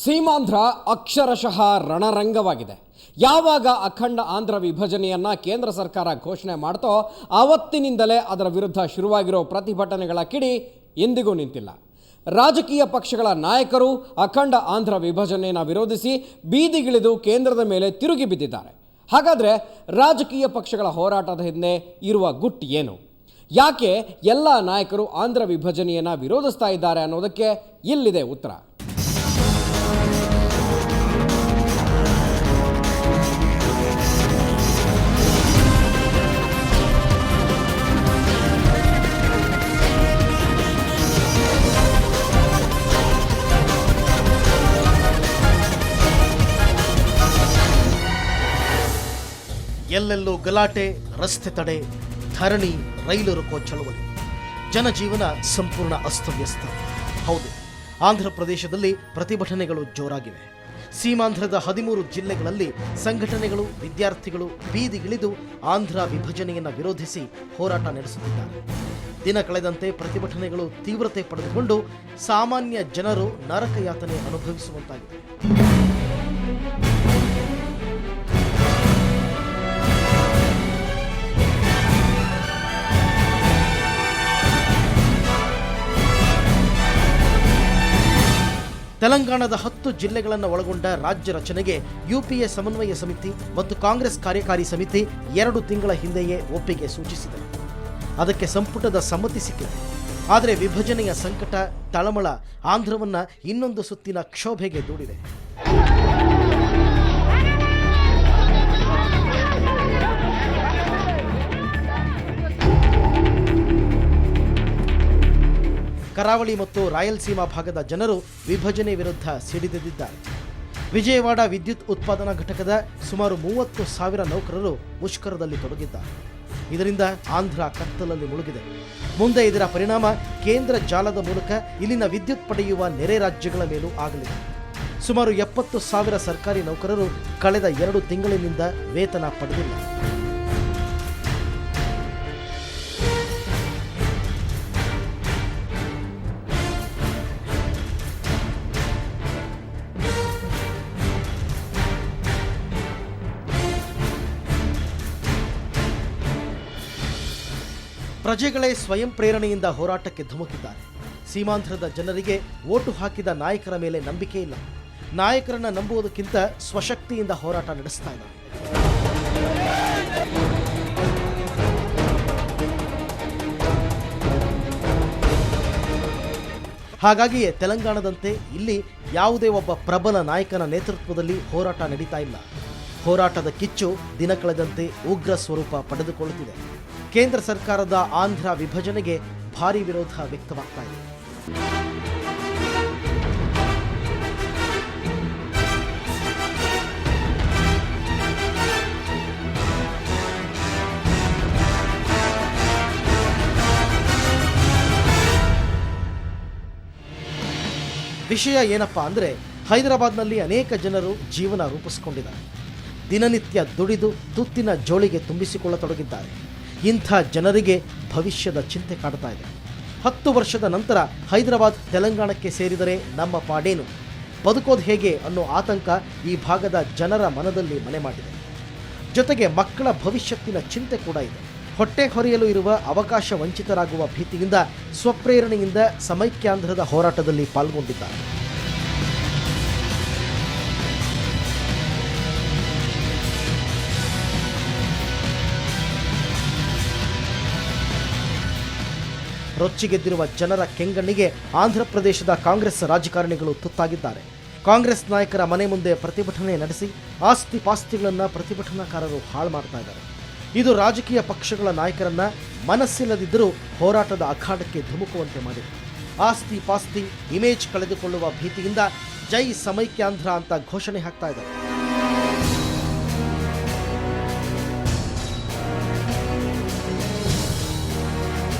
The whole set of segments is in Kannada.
ಸೀಮಾಂಧ್ರ ಅಕ್ಷರಶಃ ರಣರಂಗವಾಗಿದೆ. ಯಾವಾಗ ಅಖಂಡ ಆಂಧ್ರ ವಿಭಜನೆಯನ್ನು ಕೇಂದ್ರ ಸರ್ಕಾರ ಘೋಷಣೆ ಮಾಡ್ತೋ ಆವತ್ತಿನಿಂದಲೇ ಅದರ ವಿರುದ್ಧ ಶುರುವಾಗಿರೋ ಪ್ರತಿಭಟನೆಗಳ ಕಿಡಿ ಎಂದಿಗೂ ನಿಂತಿಲ್ಲ. ರಾಜಕೀಯ ಪಕ್ಷಗಳ ನಾಯಕರು ಅಖಂಡ ಆಂಧ್ರ ವಿಭಜನೆಯನ್ನು ವಿರೋಧಿಸಿ ಬೀದಿಗಿಳಿದು ಕೇಂದ್ರದ ಮೇಲೆ ತಿರುಗಿ ಬಿದ್ದಿದ್ದಾರೆ. ಹಾಗಾದರೆ ರಾಜಕೀಯ ಪಕ್ಷಗಳ ಹೋರಾಟದ ಹಿಂದೆ ಇರುವ ಗುಟ್ಟು ಏನು? ಯಾಕೆ ಎಲ್ಲ ನಾಯಕರು ಆಂಧ್ರ ವಿಭಜನೆಯನ್ನು ವಿರೋಧಿಸ್ತಾ ಇದ್ದಾರೆ ಅನ್ನೋದಕ್ಕೆ ಇಲ್ಲಿದೆ ಉತ್ತರ. ಎಲ್ಲೆಲ್ಲೂ ಗಲಾಟೆ, ರಸ್ತೆ ತಡೆ, ಧರಣಿ, ರೈಲು ರುಕೋ ಚಳವಳಿ, ಜನಜೀವನ ಸಂಪೂರ್ಣ ಅಸ್ತವ್ಯಸ್ತ. ಹೌದು, ಆಂಧ್ರ ಪ್ರದೇಶದಲ್ಲಿ ಪ್ರತಿಭಟನೆಗಳು ಜೋರಾಗಿವೆ. ಸೀಮಾಂಧ್ರದ 13 ಜಿಲ್ಲೆಗಳಲ್ಲಿ ಸಂಘಟನೆಗಳು, ವಿದ್ಯಾರ್ಥಿಗಳು ಬೀದಿಗಿಳಿದು ಆಂಧ್ರ ವಿಭಜನೆಯನ್ನು ವಿರೋಧಿಸಿ ಹೋರಾಟ ನಡೆಸುತ್ತಿದ್ದಾರೆ. ದಿನ ಕಳೆದಂತೆ ಪ್ರತಿಭಟನೆಗಳು ತೀವ್ರತೆ ಪಡೆದುಕೊಂಡು ಸಾಮಾನ್ಯ ಜನರು ನರಕಯಾತನೆ ಅನುಭವಿಸುವಂತಾಗಿದೆ. ತೆಲಂಗಾಣದ 10 ಜಿಲ್ಲೆಗಳನ್ನು ಒಳಗೊಂಡ ರಾಜ್ಯ ರಚನೆಗೆ ಯುಪಿಎ ಸಮನ್ವಯ ಸಮಿತಿ ಮತ್ತು ಕಾಂಗ್ರೆಸ್ ಕಾರ್ಯಕಾರಿ ಸಮಿತಿ 2 ತಿಂಗಳ ಹಿಂದೆಯೇ ಒಪ್ಪಿಗೆ ಸೂಚಿಸಿದೆ. ಅದಕ್ಕೆ ಸಂಪುಟದ ಸಮ್ಮತಿ ಸಿಕ್ಕಿದೆ. ಆದರೆ ವಿಭಜನೆಯ ಸಂಕಟ, ತಳಮಳ ಆಂಧ್ರವನ್ನ ಇನ್ನೊಂದು ಸುತ್ತಿನ ಕ್ಷೋಭೆಗೆ ದೂಡಿದೆ. ಕರಾವಳಿ ಮತ್ತು ರಾಯಲಸೀಮಾ ಭಾಗದ ಜನರು ವಿಭಜನೆ ವಿರುದ್ಧ ಸಿಡಿದೆದ್ದಿದ್ದಾರೆ. ವಿಜಯವಾಡ ವಿದ್ಯುತ್ ಉತ್ಪಾದನಾ ಘಟಕದ ಸುಮಾರು 30,000 ನೌಕರರು ಮುಷ್ಕರದಲ್ಲಿ ತೊಡಗಿದ್ದಾರೆ. ಇದರಿಂದ ಆಂಧ್ರ ಕತ್ತಲಲ್ಲಿ ಮುಳುಗಿದೆ. ಮುಂದೆ ಇದರ ಪರಿಣಾಮ ಕೇಂದ್ರ ಜಾಲದ ಮೂಲಕ ಇಲ್ಲಿನ ವಿದ್ಯುತ್ ಪಡೆಯುವ ನೆರೆ ರಾಜ್ಯಗಳ ಮೇಲೂ ಆಗಲಿದೆ. ಸುಮಾರು 70,000 ಸರ್ಕಾರಿ ನೌಕರರು ಕಳೆದ 2 ತಿಂಗಳಿನಿಂದ ವೇತನ ಪಡೆದಿಲ್ಲ. ಪ್ರಜೆಗಳೇ ಸ್ವಯಂ ಪ್ರೇರಣೆಯಿಂದ ಹೋರಾಟಕ್ಕೆ ಧುಮುಕಿದ್ದಾರೆ. ಸೀಮಾಂಧ್ರದ ಜನರಿಗೆ ಓಟು ಹಾಕಿದ ನಾಯಕರ ಮೇಲೆ ನಂಬಿಕೆ ಇಲ್ಲ. ನಾಯಕರನ್ನ ನಂಬುವುದಕ್ಕಿಂತ ಸ್ವಶಕ್ತಿಯಿಂದ ಹೋರಾಟ ನಡೆಸ್ತಾ ಇದ್ದಾರೆ. ಹಾಗಾಗಿಯೇ ತೆಲಂಗಾಣದಂತೆ ಇಲ್ಲಿ ಯಾವುದೇ ಒಬ್ಬ ಪ್ರಬಲ ನಾಯಕನ ನೇತೃತ್ವದಲ್ಲಿ ಹೋರಾಟ ನಡೀತಾ ಇಲ್ಲ. ಹೋರಾಟದ ಕಿಚ್ಚು ದಿನ ಕಳೆದಂತೆ ಉಗ್ರ ಸ್ವರೂಪ ಪಡೆದುಕೊಳ್ಳುತ್ತಿದೆ. ಕೇಂದ್ರ ಸರ್ಕಾರದ ಆಂಧ್ರ ವಿಭಜನೆಗೆ ಭಾರೀ ವಿರೋಧ ವ್ಯಕ್ತವಾಗ್ತಾ ಇದೆ. ವಿಷಯ ಏನಪ್ಪಾ ಅಂದ್ರೆ, ಹೈದರಾಬಾದ್ನಲ್ಲಿ ಅನೇಕ ಜನರು ಜೀವನ ರೂಪಿಸಿಕೊಂಡಿದ್ದಾರೆ. ದಿನನಿತ್ಯ ದುಡಿದು ತುತ್ತಿನ ಜೋಳಿಗೆ ತುಂಬಿಸಿಕೊಳ್ಳತೊಡಗಿದ್ದಾರೆ. ಇಂಥ ಜನರಿಗೆ ಭವಿಷ್ಯದ ಚಿಂತೆ ಕಾಡ್ತಾ ಇದೆ. 10 ವರ್ಷದ ನಂತರ ಹೈದರಾಬಾದ್ ತೆಲಂಗಾಣಕ್ಕೆ ಸೇರಿದರೆ ನಮ್ಮ ಪಾಡೇನು, ಬದುಕೋದು ಹೇಗೆ ಅನ್ನೋ ಆತಂಕ ಈ ಭಾಗದ ಜನರ ಮನದಲ್ಲಿ ಮನೆ ಮಾಡಿದೆ. ಜೊತೆಗೆ ಮಕ್ಕಳ ಭವಿಷ್ಯತ್ತಿನ ಚಿಂತೆ ಕೂಡ ಇದೆ. ಹೊಟ್ಟೆ ಹೊರೆಯಲು ಇರುವ ಅವಕಾಶ ವಂಚಿತರಾಗುವ ಭೀತಿಯಿಂದ ಸ್ವಪ್ರೇರಣೆಯಿಂದ ಸమైక్యాంಧ್ರದ ಹೋರಾಟದಲ್ಲಿ ಪಾಲ್ಗೊಂಡಿದ್ದಾರೆ. ರೊಚ್ಚಿಗೆದ್ದಿರುವ ಜನರ ಕೆಂಗಣ್ಣಿಗೆ ಆಂಧ್ರ ಪ್ರದೇಶದ ಕಾಂಗ್ರೆಸ್ ರಾಜಕಾರಣಿಗಳು ತುತ್ತಾಗಿದ್ದಾರೆ. ಕಾಂಗ್ರೆಸ್ ನಾಯಕರ ಮನೆ ಮುಂದೆ ಪ್ರತಿಭಟನೆ ನಡೆಸಿ ಆಸ್ತಿ ಪಾಸ್ತಿಗಳನ್ನು ಪ್ರತಿಭಟನಾಕಾರರು ಹಾಳು ಮಾಡ್ತಾ ಇದ್ದಾರೆ. ಇದು ರಾಜಕೀಯ ಪಕ್ಷಗಳ ನಾಯಕರನ್ನ ಮನಸ್ಸಿಲ್ಲದಿದ್ದರೂ ಹೋರಾಟದ ಅಖಾಡಕ್ಕೆ ಧುಮುಕುವಂತೆ ಮಾಡಿದೆ. ಆಸ್ತಿ ಪಾಸ್ತಿ ಇಮೇಜ್ ಕಳೆದುಕೊಳ್ಳುವ ಭೀತಿಯಿಂದ ಜೈ ಸమైక్యాంಧ್ರ ಅಂತ ಘೋಷಣೆ ಹಾಕ್ತಾ ಇದ್ದಾರೆ.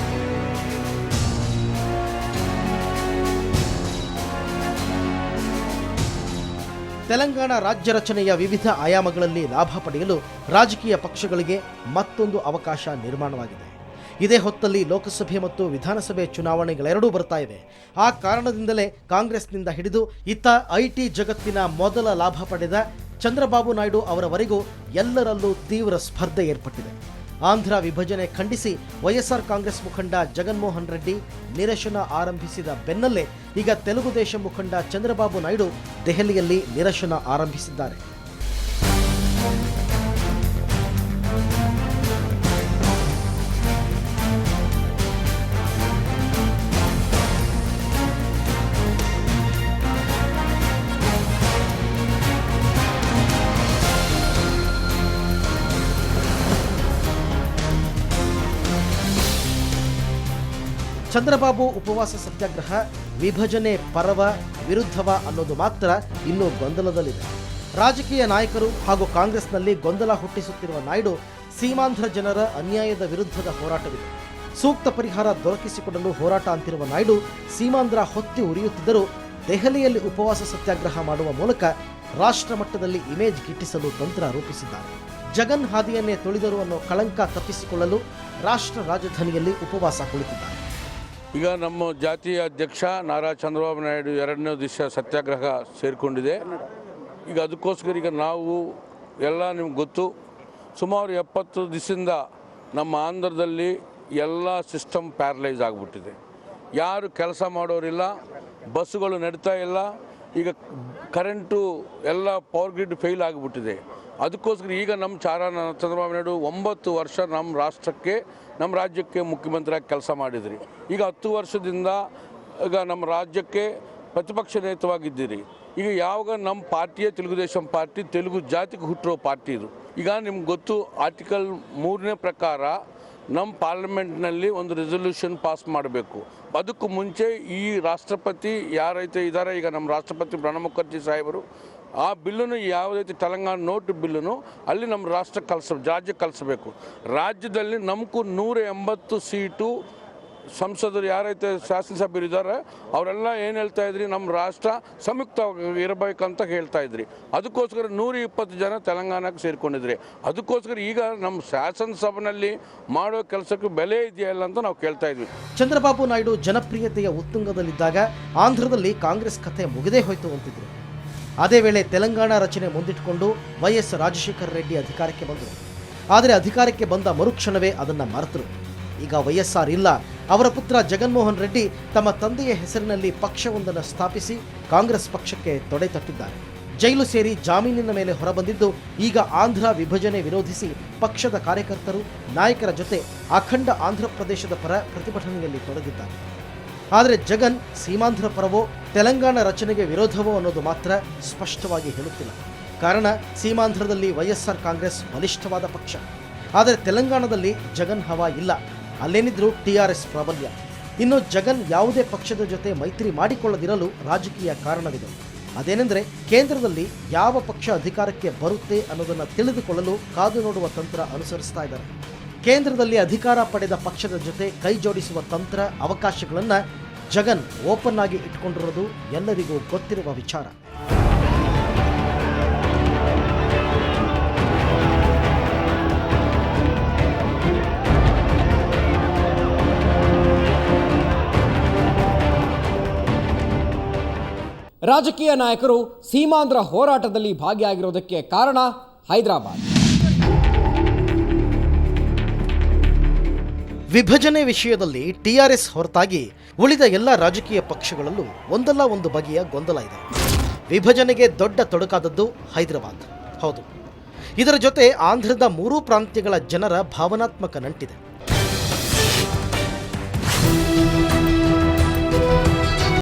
ತೆಲಂಗಾಣ ರಾಜ್ಯ ರಚನೆಯ ವಿವಿಧ ಆಯಾಮಗಳಲ್ಲಿ ಲಾಭ ಪಡೆಯಲು ರಾಜಕೀಯ ಪಕ್ಷಗಳಿಗೆ ಮತ್ತೊಂದು ಅವಕಾಶ ನಿರ್ಮಾಣವಾಗಿದೆ. ಇದೇ ಹೊತ್ತಲ್ಲಿ ಲೋಕಸಭೆ ಮತ್ತು ವಿಧಾನಸಭೆ ಚುನಾವಣೆಗಳೆರಡೂ ಬರ್ತಾ ಇವೆ. ಆ ಕಾರಣದಿಂದಲೇ ಕಾಂಗ್ರೆಸ್ನಿಂದ ಹಿಡಿದು ಇತ್ತ ಐಟಿ ಜಗತ್ತಿನ ಮೊದಲ ಲಾಭ ಪಡೆದ ಚಂದ್ರಬಾಬು ನಾಯ್ಡು ಅವರವರೆಗೂ ಎಲ್ಲರಲ್ಲೂ ತೀವ್ರ ಸ್ಪರ್ಧೆ ಏರ್ಪಟ್ಟಿದೆ. ಆಂಧ್ರ ವಿಭಜನೆ ಖಂಡಿಸಿ ವೈಎಸ್ಆರ್ ಕಾಂಗ್ರೆಸ್ ಮುಖಂಡ ಜಗನ್ಮೋಹನ್ ರೆಡ್ಡಿ ನಿರಶನ ಆರಂಭಿಸಿದ ಬೆನ್ನಲ್ಲೇ ಈಗ ತೆಲುಗು ದೇಶ ಮುಖಂಡ ಚಂದ್ರಬಾಬು ನಾಯ್ಡು ದೆಹಲಿಯಲ್ಲಿ ನಿರಶನ ಆರಂಭಿಸಿದ್ದಾರೆ. ಚಂದ್ರಬಾಬು ಉಪವಾಸ ಸತ್ಯಾಗ್ರಹ ವಿಭಜನೆ ಪರವ ವಿರುದ್ಧವ ಅನ್ನೋದು ಮಾತ್ರ ಇನ್ನೂ ಗೊಂದಲದಲ್ಲಿದೆ. ರಾಜಕೀಯ ನಾಯಕರು ಹಾಗೂ ಕಾಂಗ್ರೆಸ್ನಲ್ಲಿ ಗೊಂದಲ ಹುಟ್ಟಿಸುತ್ತಿರುವ ನಾಯ್ಡು ಸೀಮಾಂಧ್ರ ಜನರ ಅನ್ಯಾಯದ ವಿರುದ್ಧದ ಹೋರಾಟವಿದೆ, ಸೂಕ್ತ ಪರಿಹಾರ ದೊರಕಿಸಿಕೊಡಲು ಹೋರಾಟ ಅಂತಿರುವ ನಾಯ್ಡು ಸೀಮಾಂಧ್ರ ಹೊತ್ತಿ ಉರಿಯುತ್ತಿದ್ದರೂ ದೆಹಲಿಯಲ್ಲಿ ಉಪವಾಸ ಸತ್ಯಾಗ್ರಹ ಮಾಡುವ ಮೂಲಕ ರಾಷ್ಟ್ರ ಮಟ್ಟದಲ್ಲಿ ಇಮೇಜ್ ಗಿಟ್ಟಿಸಲು ತಂತ್ರ ರೂಪಿಸಿದ್ದಾರೆ. ಜಗನ್ ಹಾದಿಯನ್ನೇ ತುಳಿದರು ಅನ್ನೋ ಕಳಂಕ ತಪ್ಪಿಸಿಕೊಳ್ಳಲು ರಾಷ್ಟ್ರ ರಾಜಧಾನಿಯಲ್ಲಿ ಉಪವಾಸ ಕುಳಿತಿದ್ದಾರೆ. ಈಗ ನಮ್ಮ ಜಾತಿಯ ಅಧ್ಯಕ್ಷ ನಾರಾ ಚಂದ್ರಬಾಬು ನಾಯ್ಡು 2ನೇ ದಿವಸ ಸತ್ಯಾಗ್ರಹ ಸೇರಿಕೊಂಡಿದೆ. ಈಗ ಅದಕ್ಕೋಸ್ಕರ ಈಗ ನಾವು ಎಲ್ಲ ನಿಮ್ಗೆ ಗೊತ್ತು, ಸುಮಾರು 70 ದಿವಸದಿಂದ ನಮ್ಮ ಆಂಧ್ರದಲ್ಲಿ ಎಲ್ಲ ಸಿಸ್ಟಮ್ ಪ್ಯಾರಲೈಸ್ ಆಗಿಬಿಟ್ಟಿದೆ. ಯಾರು ಕೆಲಸ ಮಾಡೋರಿಲ್ಲ, ಬಸ್ಸುಗಳು ನಡೀತಾ ಇಲ್ಲ, ಈಗ ಕರೆಂಟು ಎಲ್ಲ ಪವರ್ ಗ್ರಿಡ್ ಫೇಲ್ ಆಗಿಬಿಟ್ಟಿದೆ. ಅದಕ್ಕೋಸ್ಕರ ಈಗ ನಮ್ಮ ಚಂದ್ರಬಾಬು ನಾಯ್ಡು 9 ವರ್ಷ ನಮ್ಮ ರಾಜ್ಯಕ್ಕೆ ಮುಖ್ಯಮಂತ್ರಿಯಾಗಿ ಕೆಲಸ ಮಾಡಿದ್ರಿ. ಈಗ 10 ವರ್ಷದಿಂದ ಈಗ ನಮ್ಮ ರಾಜ್ಯಕ್ಕೆ ಪ್ರತಿಪಕ್ಷ ನೇತವಾಗಿದ್ದೀರಿ. ಈಗ ಯಾವಾಗ ನಮ್ಮ ಪಾರ್ಟಿಯೇ తెలుగుదేశం ಪಾರ್ಟಿ, ತೆಲುಗು ಜಾತಿಗೆ ಹುಟ್ಟಿರೋ ಪಾರ್ಟಿ ಇದು. ಈಗ ನಿಮ್ಗೆ ಗೊತ್ತು, ಆರ್ಟಿಕಲ್ 3ನೇ ಪ್ರಕಾರ ನಮ್ಮ ಪಾರ್ಲಿಮೆಂಟ್ನಲ್ಲಿ ಒಂದು ರೆಸೊಲ್ಯೂಷನ್ ಪಾಸ್ ಮಾಡಬೇಕು. ಅದಕ್ಕೂ ಮುಂಚೆ ಈ ರಾಷ್ಟ್ರಪತಿ ಯಾರೈತೆ ಇದ್ದಾರೆ, ಈಗ ನಮ್ಮ ರಾಷ್ಟ್ರಪತಿ ಪ್ರಣಬ್ ಮುಖರ್ಜಿ ಸಾಹೇಬರು ಆ ಬಿಲ್ಲನ್ನು ಯಾವುದೈತೆ ತೆಲಂಗಾಣ ನೋಟ್ ಬಿಲ್ಲನ್ನು ಅಲ್ಲಿ ನಮ್ಮ ರಾಜ್ಯಕ್ಕೆ ಕಳಿಸಬೇಕು. ರಾಜ್ಯದಲ್ಲಿ ನಮಗೂ 180 ಸೀಟು ಸಂಸದರು ಯಾರೈತೆ ಶಾಸನಸಭೆಯರು ಇದ್ದಾರೆ ಅವರೆಲ್ಲ ಏನು ಹೇಳ್ತಾ ಇದ್ರಿ, ನಮ್ಮ ರಾಷ್ಟ್ರ ಸಂಯುಕ್ತವಾಗಿ ಇರಬೇಕಂತ ಹೇಳ್ತಾ ಇದ್ರಿ. ಅದಕ್ಕೋಸ್ಕರ 120 ಜನ ತೆಲಂಗಾಣಕ್ಕೆ ಸೇರಿಕೊಂಡಿದ್ರಿ. ಅದಕ್ಕೋಸ್ಕರ ಈಗ ನಮ್ಮ ಶಾಸನಸಭೆಯಲ್ಲಿ ಮಾಡೋ ಕೆಲಸಕ್ಕೆ ಬೆಲೆ ಇದೆಯಲ್ಲ ಅಂತ ನಾವು ಕೇಳ್ತಾ ಇದ್ವಿ. ಚಂದ್ರಬಾಬು ನಾಯ್ಡು ಜನಪ್ರಿಯತೆಯ ಉತ್ತುಂಗದಲ್ಲಿದ್ದಾಗ ಆಂಧ್ರದಲ್ಲಿ ಕಾಂಗ್ರೆಸ್ ಕಥೆ ಮುಗಿದೇ ಹೋಯ್ತು ಅಂತಿದ್ರು. ಅದೇ ವೇಳೆ ತೆಲಂಗಾಣ ರಚನೆ ಮುಂದಿಟ್ಟುಕೊಂಡು ವೈಎಸ್ ರಾಜಶೇಖರ ರೆಡ್ಡಿ ಅಧಿಕಾರಕ್ಕೆ ಬಂದರು. ಆದರೆ ಅಧಿಕಾರಕ್ಕೆ ಬಂದ ಮರುಕ್ಷಣವೇ ಅದನ್ನು ಮರೆತರು. ಈಗ ವೈಎಸ್ಆರ್ ಇಲ್ಲ, ಅವರ ಪುತ್ರ ಜಗನ್ಮೋಹನ್ ರೆಡ್ಡಿ ತಮ್ಮ ತಂದೆಯ ಹೆಸರಿನಲ್ಲಿ ಪಕ್ಷವೊಂದನ್ನು ಸ್ಥಾಪಿಸಿ ಕಾಂಗ್ರೆಸ್ ಪಕ್ಷಕ್ಕೆ ತೊಡೆ ತಟ್ಟಿದ್ದಾರೆ. ಜೈಲು ಸೇರಿ ಜಾಮೀನಿನ ಮೇಲೆ ಹೊರಬಂದಿದ್ದು ಈಗ ಆಂಧ್ರ ವಿಭಜನೆ ವಿರೋಧಿಸಿ ಪಕ್ಷದ ಕಾರ್ಯಕರ್ತರು ನಾಯಕರ ಜೊತೆ ಅಖಂಡ ಆಂಧ್ರ ಪ್ರದೇಶದ ಪರ ಪ್ರತಿಭಟನೆಯಲ್ಲಿ ತೊಡಗಿದ್ದಾರೆ. ಆದರೆ ಜಗನ್ ಸೀಮಾಂಧ್ರ ಪರವೋ ತೆಲಂಗಾಣ ರಚನೆಗೆ ವಿರೋಧವೋ ಅನ್ನೋದು ಮಾತ್ರ ಸ್ಪಷ್ಟವಾಗಿ ಹೇಳುತ್ತಿಲ್ಲ. ಕಾರಣ ಸೀಮಾಂಧ್ರದಲ್ಲಿ ವೈಎಸ್ಆರ್ ಕಾಂಗ್ರೆಸ್ ಬಲಿಷ್ಠವಾದ ಪಕ್ಷ, ಆದರೆ ತೆಲಂಗಾಣದಲ್ಲಿ ಜಗನ್ ಹವಾ ಇಲ್ಲ. ಅಲ್ಲೇನಿದ್ರೂ ಟಿಆರ್ಎಸ್ ಪ್ರಾಬಲ್ಯ. ಇನ್ನು ಜಗನ್ ಯಾವುದೇ ಪಕ್ಷದ ಜೊತೆ ಮೈತ್ರಿ ಮಾಡಿಕೊಳ್ಳದಿರಲು ರಾಜಕೀಯ ಕಾರಣವಿದೆ. ಅದೇನೆಂದರೆ ಕೇಂದ್ರದಲ್ಲಿ ಯಾವ ಪಕ್ಷ ಅಧಿಕಾರಕ್ಕೆ ಬರುತ್ತೆ ಅನ್ನೋದನ್ನು ತಿಳಿದುಕೊಳ್ಳಲು ಕಾದು ನೋಡುವ ತಂತ್ರ ಅನುಸರಿಸ್ತಾ ಇದ್ದಾರೆ. ಕೇಂದ್ರದಲ್ಲಿ ಅಧಿಕಾರ ಪಡೆದ ಪಕ್ಷದ ಜೊತೆ ಕೈ ಜೋಡಿಸುವ ತಂತ್ರ ಅವಕಾಶಗಳನ್ನು ಜಗನ್ ಓಪನ್ ಆಗಿ ಇಟ್ಕೊಂಡಿರೋದು ಎಲ್ಲರಿಗೂ ಗೊತ್ತಿರುವ ವಿಚಾರ. ರಾಜಕೀಯ ನಾಯಕರು ಸೀಮಾಂಧ್ರ ಹೋರಾಟದಲ್ಲಿ ಭಾಗಿಯಾಗಿರೋದಕ್ಕೆ ಕಾರಣ ಹೈದರಾಬಾದ್. ವಿಭಜನೆ ವಿಷಯದಲ್ಲಿ ಟಿಆರ್ಎಸ್ ಹೊರತಾಗಿ ಉಳಿದ ಎಲ್ಲ ರಾಜಕೀಯ ಪಕ್ಷಗಳಲ್ಲೂ ಒಂದಲ್ಲ ಒಂದು ಬಗೆಯ ಗೊಂದಲ ಇದೆ. ವಿಭಜನೆಗೆ ದೊಡ್ಡ ತೊಡಕಾದದ್ದು ಹೈದರಾಬಾದ್. ಹೌದು, ಇದರ ಜೊತೆ ಆಂಧ್ರದ 3 ಪ್ರಾಂತ್ಯಗಳ ಜನರ ಭಾವನಾತ್ಮಕ ನಂಟಿದೆ.